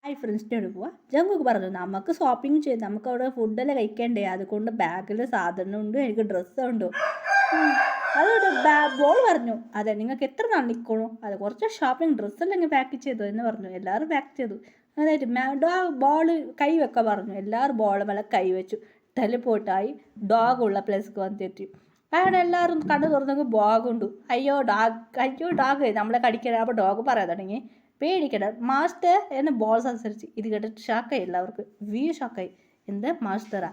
Hi ഫ്രണ്ട്സിനോട് പോവാം. ജങ്കുക്ക് പറഞ്ഞു നമുക്ക് ഷോപ്പിംഗ് ചെയ്ത് നമുക്ക് അവിടെ ഫുഡെല്ലാം കഴിക്കണ്ടേ, അതുകൊണ്ട് ബാഗിൽ സാധനമുണ്ട്, എനിക്ക് ഡ്രസ്സുണ്ട്. അതുകൊണ്ട് ബോൾ പറഞ്ഞു അതെ നിങ്ങൾക്ക് എത്ര നാൾ നിൽക്കണോ, അത് കുറച്ച് ഷോപ്പിംഗ് ഡ്രസ്സെല്ലാം ഇങ്ങനെ പാക്ക് ചെയ്തു എന്ന് പറഞ്ഞു. എല്ലാവരും പാക്ക് ചെയ്തു. അതായത് ബോൾ കൈ വെക്കാൻ പറഞ്ഞു. എല്ലാവരും ബോൾ മേലെ കൈ വെച്ചു. ടെലിപ്പോർട്ടായി ഡോഗുള്ള പ്ലേസ്ക്ക് വന്നെത്തി. അങ്ങനെ എല്ലാവരും കണ്ണു തുറന്നെങ്കിൽ ഡോഗുണ്ട്. അയ്യോ ഡോഗ് നമ്മളെ കടിക്കണം. അപ്പോൾ ഡോഗ് പറയാൻ തുടങ്ങി പേടിക്കണ്ട മാസ്റ്റർ എന്ന് ബോൾ സംസാരിച്ച്. ഇത് കേട്ടിട്ട് ഷോക്കായി എല്ലാവർക്കും. ഷോക്കായി. എന്ത് മാസ്റ്ററാ?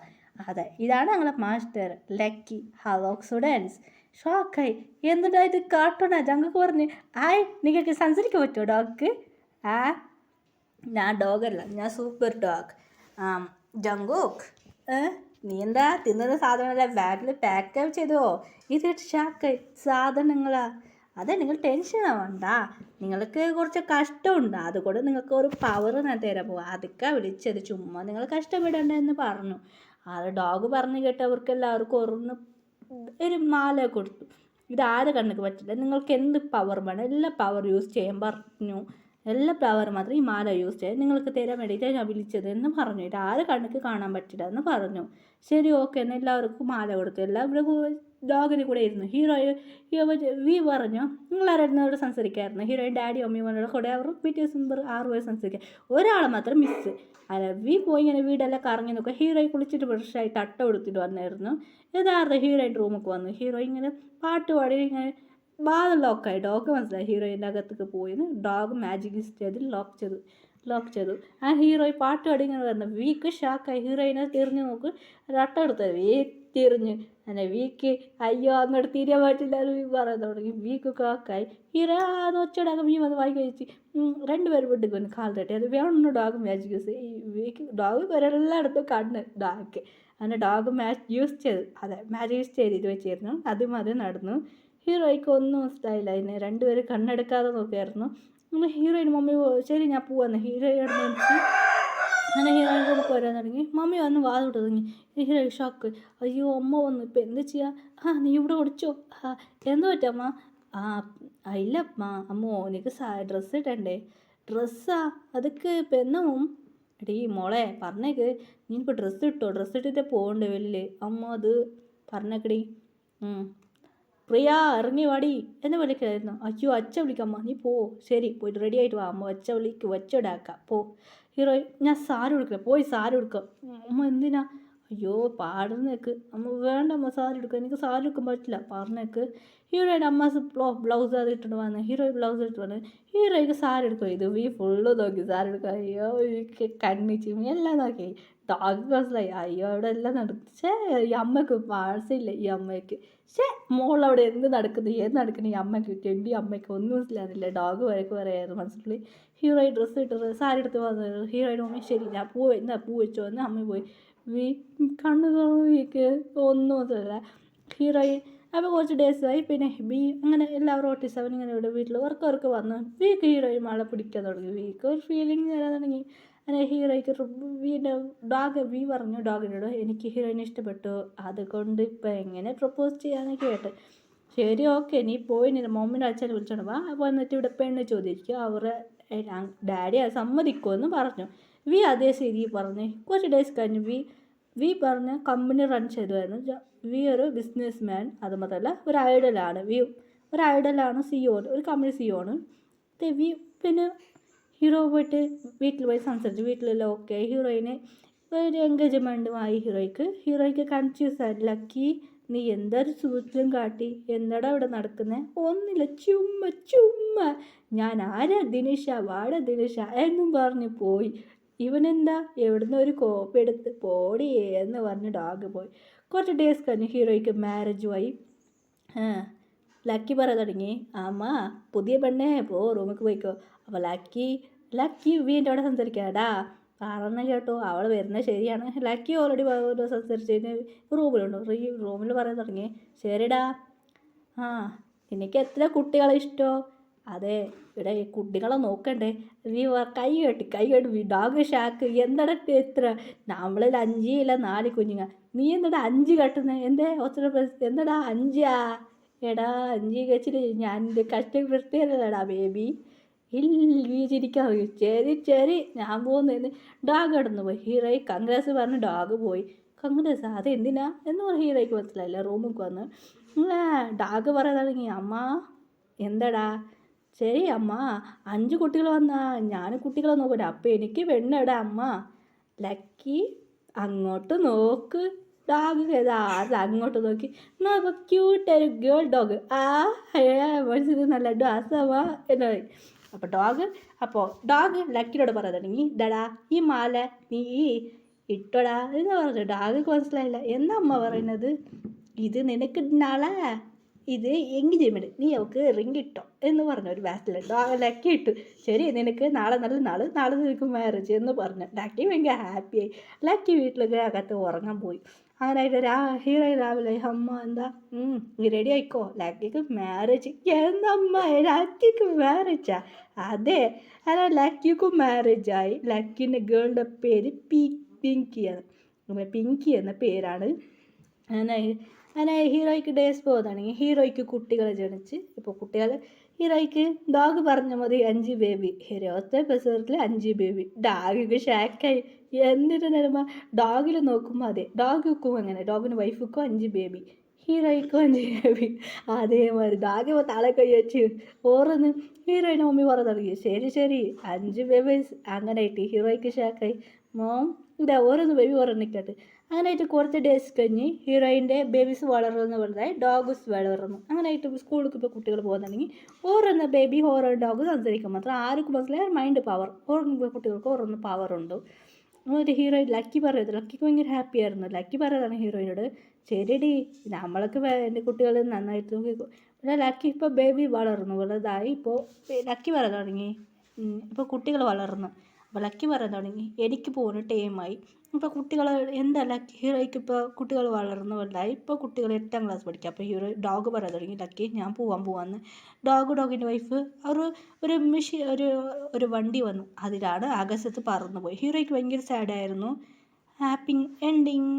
അതെ ഇതാണ് ഞങ്ങളെ മാസ്റ്റർ ലക്കി. Hello students. ഷോക്കായി. എന്തുണ്ടാ ഇത് കാട്ടണ ഞങ്ങൾക്ക് പറഞ്ഞ് നിങ്ങൾക്ക് സംസാരിക്കാൻ പറ്റുമോ ഡോഗ്? ഞാൻ ഡോഗല്ല, ഞാൻ സൂപ്പർ ഡോഗ്. ജങ്കുക്ക് നീ എന്താ തിന്നുന്ന സാധനമല്ല ബാഗിൽ പാക്ക് ചെയ്തോ? ഇത് ഷാക്കായി. സാധനങ്ങളാ? അതെ നിങ്ങൾ ടെൻഷൻ ആവണ്ട, നിങ്ങൾക്ക് കുറച്ച് കഷ്ടമുണ്ട്, അതുകൊണ്ട് നിങ്ങൾക്ക് ഒരു പവർ ഞാൻ തരാൻ പോവാം. അതൊക്കെ വിളിച്ചത് ചുമ്മാ നിങ്ങൾ കഷ്ടപ്പെടണ്ട എന്ന് പറഞ്ഞു. അത് ഡോഗ് പറഞ്ഞു കേട്ടവർക്ക് എല്ലാവർക്കും ഒരു മാല കൊടുത്തു. ഇത് ആരെ കണ്ണുക്ക് പറ്റില്ല, നിങ്ങൾക്ക് എന്ത് പവർ വേണം എല്ലാ പവർ യൂസ് ചെയ്യാൻ പറഞ്ഞു. എല്ലാ പവർ മാത്രം ഈ മാല യൂസ് ചെയ്യാൻ നിങ്ങൾക്ക് തരാൻ വേണ്ടിയിട്ടാണ് ഞാൻ വിളിച്ചത് എന്ന് പറഞ്ഞു. ഇത് ആരെ കണ്ണുക്ക് കാണാൻ പറ്റില്ല എന്ന് പറഞ്ഞു. ശരി ഓക്കെ എന്ന് എല്ലാവർക്കും മാല കൊടുത്തു. എല്ലാവരും ഡോഗിന് കൂടെ ഇരുന്നു. വി പറഞ്ഞു നിങ്ങളാരായിരുന്നു അവിടെ സംസാരിക്കായിരുന്നു. ഹീറോയിൻ ഡാഡി അമ്മയുടെ കൂടെ അവർ പിറ്റേ ദിവസം 6 പേര് സംസാരിക്കുക. ഒരാളെ മാത്രം മിസ്സ്. അല്ല പോയി ഇങ്ങനെ വീടെല്ലാം കറങ്ങി നോക്കുക. ഹീറോയി കുളിച്ചിട്ട് ഫ്രഷായിട്ട് അട്ട കൊടുത്തിട്ട് വന്നായിരുന്നു. യഥാർത്ഥ ഹീറോയിൻ റൂമിലേക്ക് വന്നു. ഹീറോ ഇങ്ങനെ പാട്ട് പാടി ഇങ്ങനെ വാതിൽ ലോക്കായി. ഡോഗ് മനസ്സിലായി ഹീറോയിൻ്റെ അകത്തേക്ക് പോയിന്ന്. ഡോഗ് മാജിക് ചെയ്ത് ലോക്ക് ചെയ്തു. ആ ഹീറോയി പാട്ട് പാടി ഇങ്ങനെ വരുന്നത്. വീക്ക് ഷാക്കായി. ഹീറോയിനെ തിരിഞ്ഞ് നോക്ക്. അട്ട കൊടുത്തത് തിരിഞ്ഞ് അങ്ങനെ വീക്ക് അയ്യോ അങ്ങോട്ട് തിരിയാൻ പറ്റില്ല പറയാൻ തുടങ്ങി. വീക്ക് കാക്കായി. ഹീറോ ഒച്ചടാകും വീ വന്ന് വായി കഴിച്ച് 2 പേര് വീട്ടിൽ വന്ന് കാൽ തട്ടി. അത് വേണം ഡോഗ് മാജിക് യൂസ്. ഈ വീക്ക് ഡോഗ് എല്ലായിടത്തും കണ്ണ് ഡോഗ് അങ്ങനെ ഡോഗ് യൂസ് ചെയ്തു. അതെ മാജിക് യൂസ് ചെയ്ത് ഇത് വെച്ചിരുന്നു. അതും നടന്നു. ഹീറോയ്ക്ക് ഒന്നും മനസ്സിലായില്ല. അതിന് 2 പേര് കണ്ണെടുക്കാതെ നോക്കിയായിരുന്നു. അങ്ങനെ ഹീറോയിൻ മമ്മി ശരി ഞാൻ പോവാന്ന് ഹീറോയിനോട് നിന്നിച്ച്. അങ്ങനെ ഹീറോയിൻ റൂമിൽ വരാൻ തുടങ്ങി. മമ്മി വന്ന് വാതിട്ട് തുടങ്ങി. Hero shock. അയ്യോ അമ്മ വന്നു, ഇപ്പം എന്ത് ചെയ്യുക? നീ ഇവിടെ ഓടിച്ചോ? എന്ത് പറ്റമ്മ? ഇല്ല അമ്മോ എനിക്ക് ഡ്രസ്സ് ഇട്ടണ്ടേ. ഡ്രസ്സാ? അതൊക്കെ ഇപ്പം എന്നാവും? എടീ മോളെ പറഞ്ഞേക്ക്, നീ ഇപ്പോൾ ഡ്രസ്സ് ഇട്ടോ? ഡ്രസ്സ് ഇട്ടിട്ടേ പോകണ്ടേ വെളിയിൽ? അമ്മ അത് പറഞ്ഞേക്കടി. പ്രിയ ഇറങ്ങി വാടി എന്ന് വിളിക്കായിരുന്നു. അയ്യോ അച്ഛ വിളിക്കമ്മ, നീ പോ. ശരി പോയിട്ട് റെഡി ആയിട്ട് വാ, അമ്മ ഒച്ച വിളിക്ക് വെച്ചോടാക്കാം പോ. ഹീറോ ഞാൻ സാരി കൊടുക്കുക. പോയി സാരി കൊടുക്കുക. അമ്മ എന്തിനാ? അയ്യോ പാടുന്നേക്ക്. അമ്മ വേണ്ട അമ്മ സാരി എടുക്കുക, എനിക്ക് സാരി എടുക്കാൻ പറ്റില്ല പറഞ്ഞേക്ക്. ഹീറോയുടെ അമ്മ ബ്ലൗസ് അത് ഇട്ടിട്ട് വന്ന്. ഹീറോ ബ്ലൗസ് ഇട്ട് വന്ന്. ഹീറോയ്ക്ക് സാരി എടുക്കുക. ഇത് ഫുള്ള് നോക്കി സാരി എടുക്കുക. അയ്യോ കണ്ണിച്ചിമ്മി എല്ലാം നോക്കി. ഡോഗ് മനസ്സിലായി. അയ്യോ അവിടെ എല്ലാം നടക്കും. ഈ അമ്മക്ക് മനസ്സില്ല. ഈ അമ്മയ്ക്ക് മോളവിടെ എന്ത് നടക്കുന്നു ഈ അമ്മയ്ക്ക് ചെണ്ടി അമ്മയ്ക്ക് ഒന്നും മനസ്സിലാകുന്നില്ല. ഡോഗ് വരക്ക് പറയായിരുന്നു മനസ്സിലായി. ഹീറോയി ഡ്രസ്സ് ഇട്ട് സാരി എടുത്ത് വന്നത്. ഹീറോയുടെ അമ്മ ശരി ഞാൻ പൂ വെച്ചോ എന്ന് അമ്മ പോയി. കണ്ണു വീക്ക് ഒന്നും മനസ്സിലായില്ല. ഹീറോയിൻ അപ്പോൾ കുറച്ച് ഡേയ്സായി. പിന്നെ അങ്ങനെ എല്ലാവരും ഓട്ടിസവൻ ഇങ്ങനെ ഇവിടെ വീട്ടിൽ വർക്ക് വന്നു. ഹീറോയിൻ മഴ പിടിക്കാൻ തുടങ്ങി. ഒരു ഫീലിംഗ് വരാൻ തുടങ്ങി. അങ്ങനെ ഹീറോയ്ക്ക് ഡോഗ് പറഞ്ഞു ഡോഗിനോട് എനിക്ക് ഹീറോയിനെ ഇഷ്ടപ്പെട്ടു, അതുകൊണ്ട് ഇപ്പം എങ്ങനെ പ്രപ്പോസ് ചെയ്യാന്ന് കേട്ട്. ശരി ഓക്കെ നീ പോയി നിന്റെ മമ്മിൻ്റെ അച്ഛനെ വിളിച്ചോണ്ട് വാ. അപ്പോൾ എന്നിട്ട് ഇവിടെ പെണ്ണ് ചോദിക്കുക. അവർ ഡാഡി അത് സമ്മതിക്കുമെന്ന് പറഞ്ഞു. അതേ ശരി പറഞ്ഞു. കുറച്ച് ഡേയ്സ് കഴിഞ്ഞ് പറഞ്ഞ് കമ്പനി റൺ ചെയ്തുമായിരുന്നു. ഒരു ബിസിനസ് മാൻ, അത് മാത്രമല്ല ഒരു ഐഡലാണ്. ഒരു ഐഡലാണ് CEO, ഒരു കമ്പനി CEO ആണ്. പിന്നെ ഹീറോ പോയിട്ട് വീട്ടിൽ പോയി സംസാരിച്ചു. വീട്ടിലെല്ലാം ഓക്കെ. ഹീറോയിന് ഒരു എൻഗേജ്മെൻറ്റുമായി. ഹീറോയ്ക്ക് കൺഫ്യൂസ് ആയി. ലക്കി നീ എന്തൊരു സൂത്രം കാട്ടി, എന്താടാ ഇവിടെ നടക്കുന്നത്? ഒന്നില്ല ചുമ്മാ ഞാൻ ആരാ ദിനേശ ദിനേശ എന്നും പറഞ്ഞ് പോയി. ഇവനെന്താ എവിടുന്ന് ഒരു കോപ്പി എടുത്ത് പോടി എന്ന് പറഞ്ഞ് ഡോഗ് പോയി. കുറച്ച് ഡേയ്സ് കഴിഞ്ഞ് ഹീറോയ്ക്ക് മാരേജുമായി. ലക്കി പറയാൻ തുടങ്ങി അമ്മ പുതിയ പെണ്ണേ പോ റൂമിലേക്ക് പോയിക്കോ. അപ്പോൾ ലക്കി വീണ്ടും അവിടെ സംസാരിക്കാടാ പറഞ്ഞ കേട്ടോ അവൾ വരുന്നത് ശരിയാണ്. ലക്കി ഓൾറെഡി സംസാരിച്ചതിന് റൂമിലുണ്ട്. റൂമിൽ പറയാൻ തുടങ്ങി ശരിടാ എനിക്ക് എത്ര കുട്ടികളെ ഇഷ്ടമോ? അതെ ഇവിടെ ഈ കുട്ടികളെ നോക്കണ്ടേ? കൈ കെട്ടി ഡോഗ് ഷാക്ക് എന്താണ് എത്ര നമ്മളിൽ 5 ഇല്ല 4 കുഞ്ഞുങ്ങൾ, നീ എന്താടാ 5 കെട്ടുന്നത്? എന്താടാ 5? എടാ 5 കഴിച്ചിട്ട് ഞാൻ എൻ്റെ കഷ്ടപ്പെടുത്തിയല്ലടാ ബേബി. ചിരിക്കാൻ പറയും. ശരി ശരി ഞാൻ പോകുന്നതെന്ന് ഡോഗ് കിടന്നു പോയി. ഹീറോയി കൺഗ്രസ് പറഞ്ഞ് ഡോഗ് പോയി. കൺഗ്രസ് അതെന്തിനാ എന്ന് പറഞ്ഞ ഹീറോയ്ക്ക് മനസ്സിലായില്ല. റൂമിൽ വന്ന് ഡോഗ് പറയാൻ തുടങ്ങി, അമ്മ എന്താടാ? ശരി അമ്മ 5 കുട്ടികൾ വന്നാ ഞാൻ കുട്ടികളെ നോക്കട്ടെ. അപ്പം എനിക്ക് പെണ്ണെടാ അമ്മ. ലക്കി അങ്ങോട്ട് നോക്ക്. ഡോഗ് ആരും അങ്ങോട്ട് നോക്കി നോക്കുക. ക്യൂട്ടൊരു ഗേൾ ഡോഗ്. മനസ്സിൽ നല്ല ഡാസവാ എന്ന് പറയും. അപ്പോൾ ഡോഗ് ലക്കിനോട് പറയാൻ തുടങ്ങി, ഡടാ ഈ മാല നീ ഇട്ടോടാ എന്ന് പറഞ്ഞു. ഡോഗ് മനസ്സിലായില്ല. എന്താ അമ്മ പറയുന്നത്? ഇത് നിനക്ക് നാളെ ഇത് എൻഗേജ്മെൻറ്റ്, നീ അവൾക്ക് റിങ് ഇട്ടോ എന്ന് പറഞ്ഞു. ഒരു ബാറ്റിൽ ലക്കി ഇട്ടു. ശരി നിനക്ക് നാളെ നല്ല നാളെ നിനക്ക് മാരേജ് എന്ന് പറഞ്ഞു. ലക്കി ഭയങ്കര ഹാപ്പിയായി. ലക്കി വീട്ടിലൊക്കെ അകത്ത് ഉറങ്ങാൻ പോയി. അങ്ങനെയായിട്ട് ഹീറോ രാവിലെ അമ്മ എന്താ നീ റെഡി ആയിക്കോ, ലക്കിക്ക് മാരേജ്. എന്നമ്മ ലക്കിക്ക് മാരേജാ? അതെ അല്ല ലക്കിക്കും മാരേജായി. ലക്കിൻ്റെ ഗേളിൻ്റെ പേര് പിങ്കിയാണ്. പിങ്കി എന്ന പേരാണ്. അങ്ങനെ ഹീറോയ്ക്ക് ഡേസ് പോകുന്നതാണെങ്കിൽ ഹീറോയ്ക്ക് കുട്ടികളെ ജനിച്ച്. ഇപ്പോൾ കുട്ടികൾ ഹീറോയ്ക്ക് ഡോഗ് പറഞ്ഞ മതി 5 ബേബി. ഹീറോത്തെ പ്രസവത്തിൽ 5 ബേബി. ഡോഗിക്ക് ഷാക്കായി. എന്നിട്ട് നേരമ്പ ഡോഗിൽ നോക്കുമ്പോൾ അതെ ഡോഗിക്കും അങ്ങനെ ഡോഗിന് വൈഫിക്കും 5 ബേബി, ഹീറോയ്ക്കും 5 ബേബി. അതേമാതിരി ഡോഗ് തല കൈ വെച്ച് ഓരോന്ന് ഹീറോയിനെ മമ്മി പറയാൻ തുടങ്ങി. ശരി 5 ബേബീസ്. അങ്ങനെയായിട്ട് ഹീറോയ്ക്ക് ഷാക്കായി. മോം ഇതാ ഓരോന്ന് ബേബി ഓരോന്നിക്കട്ട്. അങ്ങനെയായിട്ട് കുറച്ച് ഡേയ്സ് കഴിഞ്ഞ് ഹീറോയിൻ്റെ ബേബീസ് വളർന്നു വലുതായി. ഡോഗ്സ് വളർന്നു. അങ്ങനെയായിട്ട് സ്കൂളിലേക്ക് ഇപ്പോൾ കുട്ടികൾ പോകുന്നുണ്ടെങ്കിൽ ഓരോന്ന് ബേബി ഓരോ ഡോഗ് സംസാരിക്കാൻ മാത്രം ആർക്കും മനസ്സിലായ മൈൻഡ് പവർ. ഓരോ കുട്ടികൾക്ക് ഓരോന്ന് പവറുണ്ട്. ഒരു ഹീറോയിൻ ലക്കി പറയുന്നത്. ലക്കിക്ക് ഭയങ്കര ഹാപ്പി ആയിരുന്നു. ലക്കി പറയുന്നതാണ് ഹീറോയിനോട്, ശരിടി നമ്മളൊക്കെ എൻ്റെ കുട്ടികൾ നന്നായിട്ട് നോക്കിക്കോ. പിന്നെ ലക്കി ഇപ്പോൾ ബേബി വളർന്നു വലുതായി. ഇപ്പോൾ ലക്കി പറയാൻ തുടങ്ങി ഇപ്പോൾ കുട്ടികൾ വളർന്നു. അപ്പോൾ ലക്കി പറയാൻ തുടങ്ങി എനിക്ക് പോകുന്ന ടൈമായി. ഇപ്പോൾ കുട്ടികൾ എന്താ ലക്കി ഹീറോയ്ക്ക് ഇപ്പോൾ കുട്ടികൾ വളർന്നു വലുതായി. ഇപ്പോൾ കുട്ടികൾ 8ാം ക്ലാസ് പഠിക്കുക. അപ്പോൾ ഹീറോ ഡോഗ് പറയാൻ തുടങ്ങി, ലക്കി ഞാൻ പോവാന്ന്. ഡോഗിൻ്റെ വൈഫ് ഒരു മെഷീൻ ഒരു വണ്ടി വന്നു. അതിലാണ് ആകാശത്ത് പറന്നു പോയി. ഹീറോയ്ക്ക് ഭയങ്കര സാഡായിരുന്നു. Happy ending.